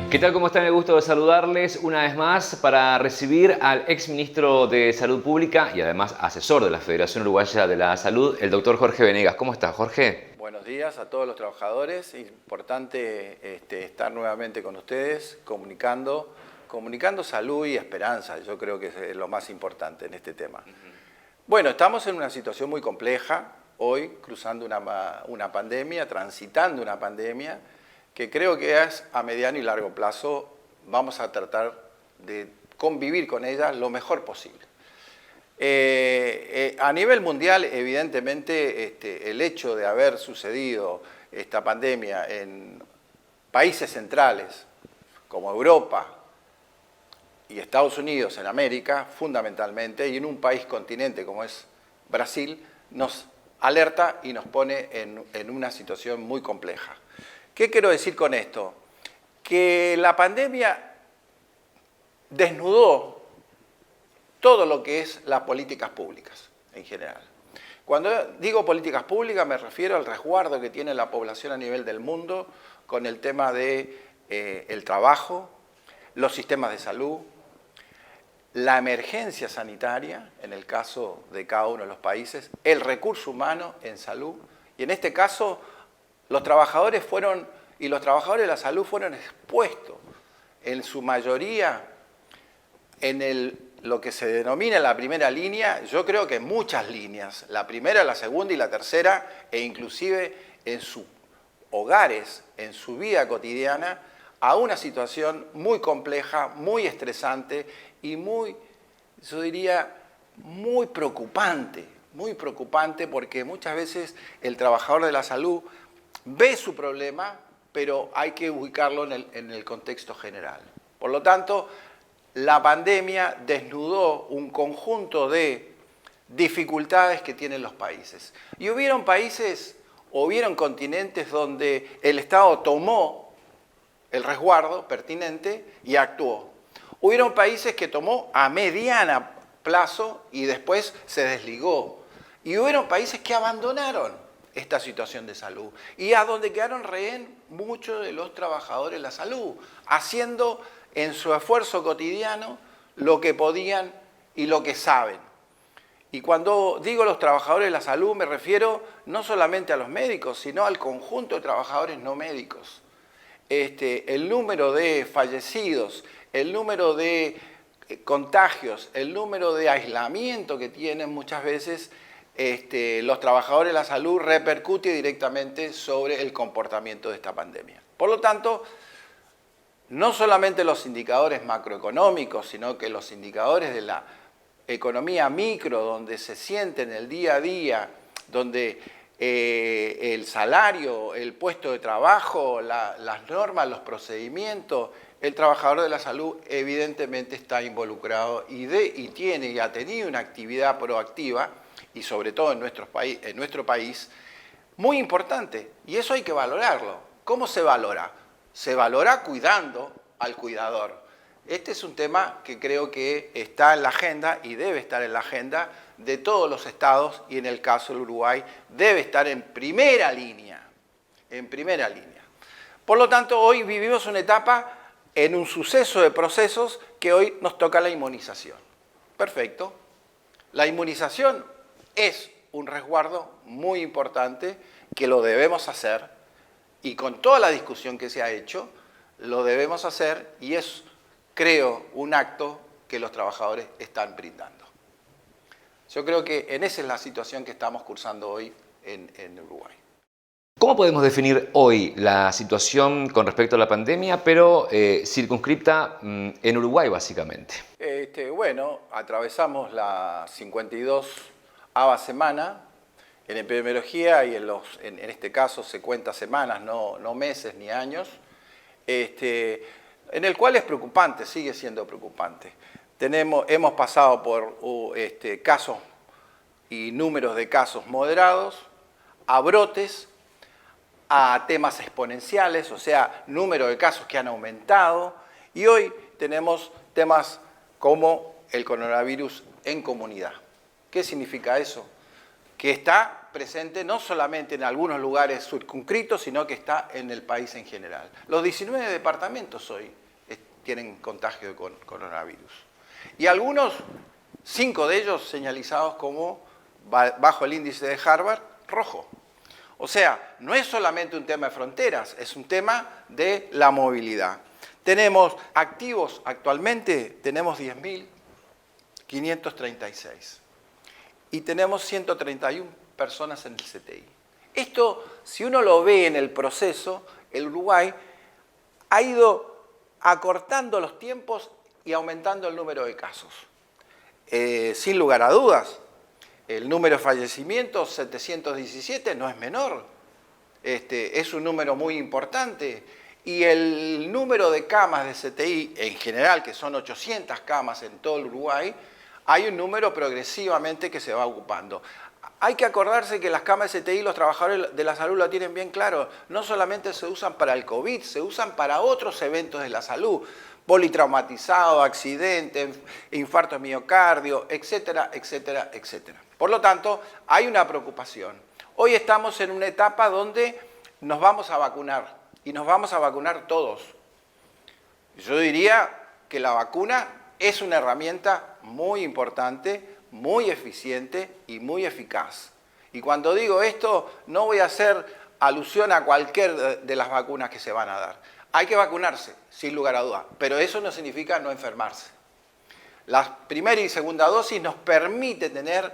¿Qué tal? ¿Cómo están? El gusto de saludarles una vez más para recibir al exministro de Salud Pública y además asesor de la Federación Uruguaya de la Salud, el doctor Jorge Venegas. ¿Cómo está, Jorge? Buenos días a todos los trabajadores. Importante estar nuevamente con ustedes, comunicando salud y esperanza. Yo creo que es lo más importante en este tema. Bueno, estamos en una situación muy compleja hoy, cruzando una pandemia, transitando una pandemia, que creo que es a mediano y largo plazo vamos a tratar de convivir con ella lo mejor posible. A nivel mundial, evidentemente, el hecho de haber sucedido esta pandemia en países centrales como Europa y Estados Unidos en América, fundamentalmente, y en un país continente como es Brasil, nos alerta y nos pone en una situación muy compleja. ¿Qué quiero decir con esto? Que la pandemia desnudó todo lo que es las políticas públicas en general. Cuando digo políticas públicas me refiero al resguardo que tiene la población a nivel del mundo con el tema de el trabajo, los sistemas de salud, la emergencia sanitaria, en el caso de cada uno de los países, el recurso humano en salud, y en este caso los trabajadores de la salud fueron expuestos en su mayoría en lo que se denomina la primera línea, yo creo que en muchas líneas, la primera, la segunda y la tercera, e inclusive en sus hogares, en su vida cotidiana, a una situación muy compleja, muy estresante y yo diría, muy preocupante porque muchas veces el trabajador de la salud ve su problema, pero hay que ubicarlo en el contexto general. Por lo tanto, la pandemia desnudó un conjunto de dificultades que tienen los países. Y hubieron continentes donde el Estado tomó el resguardo pertinente y actuó. Hubieron países que tomó a mediano plazo y después se desligó. Y hubieron países que abandonaron esta situación de salud y a donde quedaron rehén muchos de los trabajadores de la salud, haciendo en su esfuerzo cotidiano lo que podían y lo que saben. Y cuando digo los trabajadores de la salud me refiero no solamente a los médicos, sino al conjunto de trabajadores no médicos. El número de fallecidos, el número de contagios, el número de aislamiento que tienen muchas veces los trabajadores de la salud repercute directamente sobre el comportamiento de esta pandemia. Por lo tanto, no solamente los indicadores macroeconómicos, sino que los indicadores de la economía micro, donde se siente en el día a día, donde el salario, el puesto de trabajo, las normas, los procedimientos, el trabajador de la salud evidentemente está involucrado y tiene y ha tenido una actividad proactiva, y sobre todo en nuestro país, muy importante. Y eso hay que valorarlo. ¿Cómo se valora? Se valora cuidando al cuidador. Este es un tema que creo que está en la agenda y debe estar en la agenda de todos los estados y en el caso del Uruguay debe estar en primera línea. En primera línea. Por lo tanto, hoy vivimos una etapa en un suceso de procesos que hoy nos toca la inmunización. Perfecto. La inmunización es un resguardo muy importante que lo debemos hacer y con toda la discusión que se ha hecho, lo debemos hacer y es, creo, un acto que los trabajadores están brindando. Yo creo que esa es la situación que estamos cursando hoy en Uruguay. ¿Cómo podemos definir hoy la situación con respecto a la pandemia, pero circunscripta en Uruguay básicamente? Bueno, atravesamos la 52ª semana en epidemiología y en este caso se cuenta semanas, no meses ni años, en el cual es preocupante, sigue siendo preocupante. Hemos pasado por casos y números de casos moderados, a brotes, a temas exponenciales, o sea, número de casos que han aumentado, y hoy tenemos temas como el coronavirus en comunidad. ¿Qué significa eso? Que está presente no solamente en algunos lugares circunscritos, sino que está en el país en general. Los 19 departamentos hoy tienen contagio de coronavirus. Y algunos, 5 de ellos señalizados como, bajo el índice de Harvard, rojo. O sea, no es solamente un tema de fronteras, es un tema de la movilidad. Tenemos activos actualmente, tenemos 10.536 y tenemos 131 personas en el CTI. Esto, si uno lo ve en el proceso, el Uruguay ha ido acortando los tiempos y aumentando el número de casos. Sin lugar a dudas, el número de fallecimientos, 717, no es menor. Es un número muy importante. Y el número de camas de CTI, en general, que son 800 camas en todo el Uruguay, hay un número progresivamente que se va ocupando. Hay que acordarse que las camas de CTI, los trabajadores de la salud lo tienen bien claro, no solamente se usan para el COVID, se usan para otros eventos de la salud, politraumatizado, accidente, infarto de miocardio, etcétera, etcétera, etcétera. Por lo tanto, hay una preocupación. Hoy estamos en una etapa donde nos vamos a vacunar, y nos vamos a vacunar todos. Yo diría que la vacuna es una herramienta muy importante, muy eficiente y muy eficaz. Y cuando digo esto, no voy a hacer alusión a cualquier de las vacunas que se van a dar. Hay que vacunarse, sin lugar a dudas, pero eso no significa no enfermarse. La primera y segunda dosis nos permite tener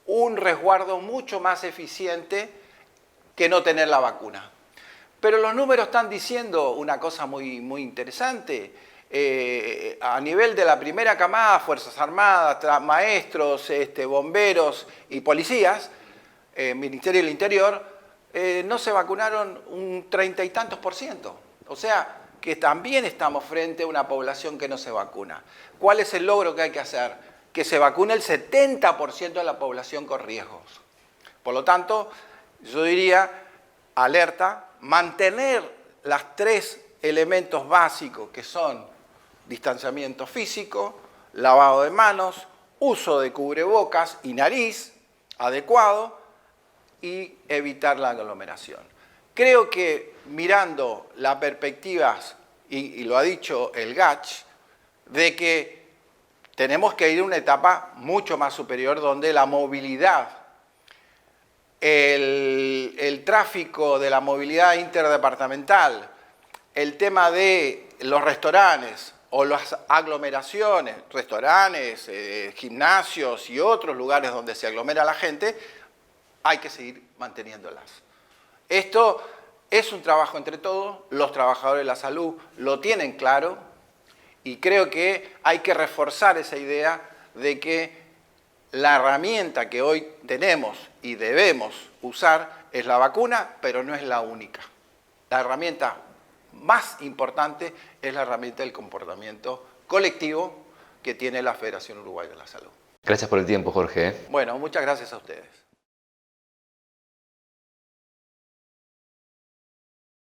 un resguardo mucho más eficiente que no tener la vacuna. Pero los números están diciendo una cosa muy interesante. A nivel de la primera camada, Fuerzas Armadas, maestros, bomberos y policías, Ministerio del Interior, no se vacunaron un 30 y tantos %. O sea, que también estamos frente a una población que no se vacuna. ¿Cuál es el logro que hay que hacer? Que se vacune el 70% de la población con riesgos. Por lo tanto, yo diría, alerta, mantener los 3 elementos básicos que son distanciamiento físico, lavado de manos, uso de cubrebocas y nariz adecuado y evitar la aglomeración. Creo que mirando las perspectivas, y lo ha dicho el GACH, de que tenemos que ir a una etapa mucho más superior donde la movilidad, el tráfico de la movilidad interdepartamental, el tema de los restaurantes o las aglomeraciones, restaurantes, gimnasios y otros lugares donde se aglomera la gente, hay que seguir manteniéndolas. Esto es un trabajo entre todos, los trabajadores de la salud lo tienen claro y creo que hay que reforzar esa idea de que la herramienta que hoy tenemos y debemos usar es la vacuna, pero no es la única. La herramienta más importante es la herramienta del comportamiento colectivo que tiene la Federación Uruguaya de la Salud. Gracias por el tiempo, Jorge. Bueno, muchas gracias a ustedes.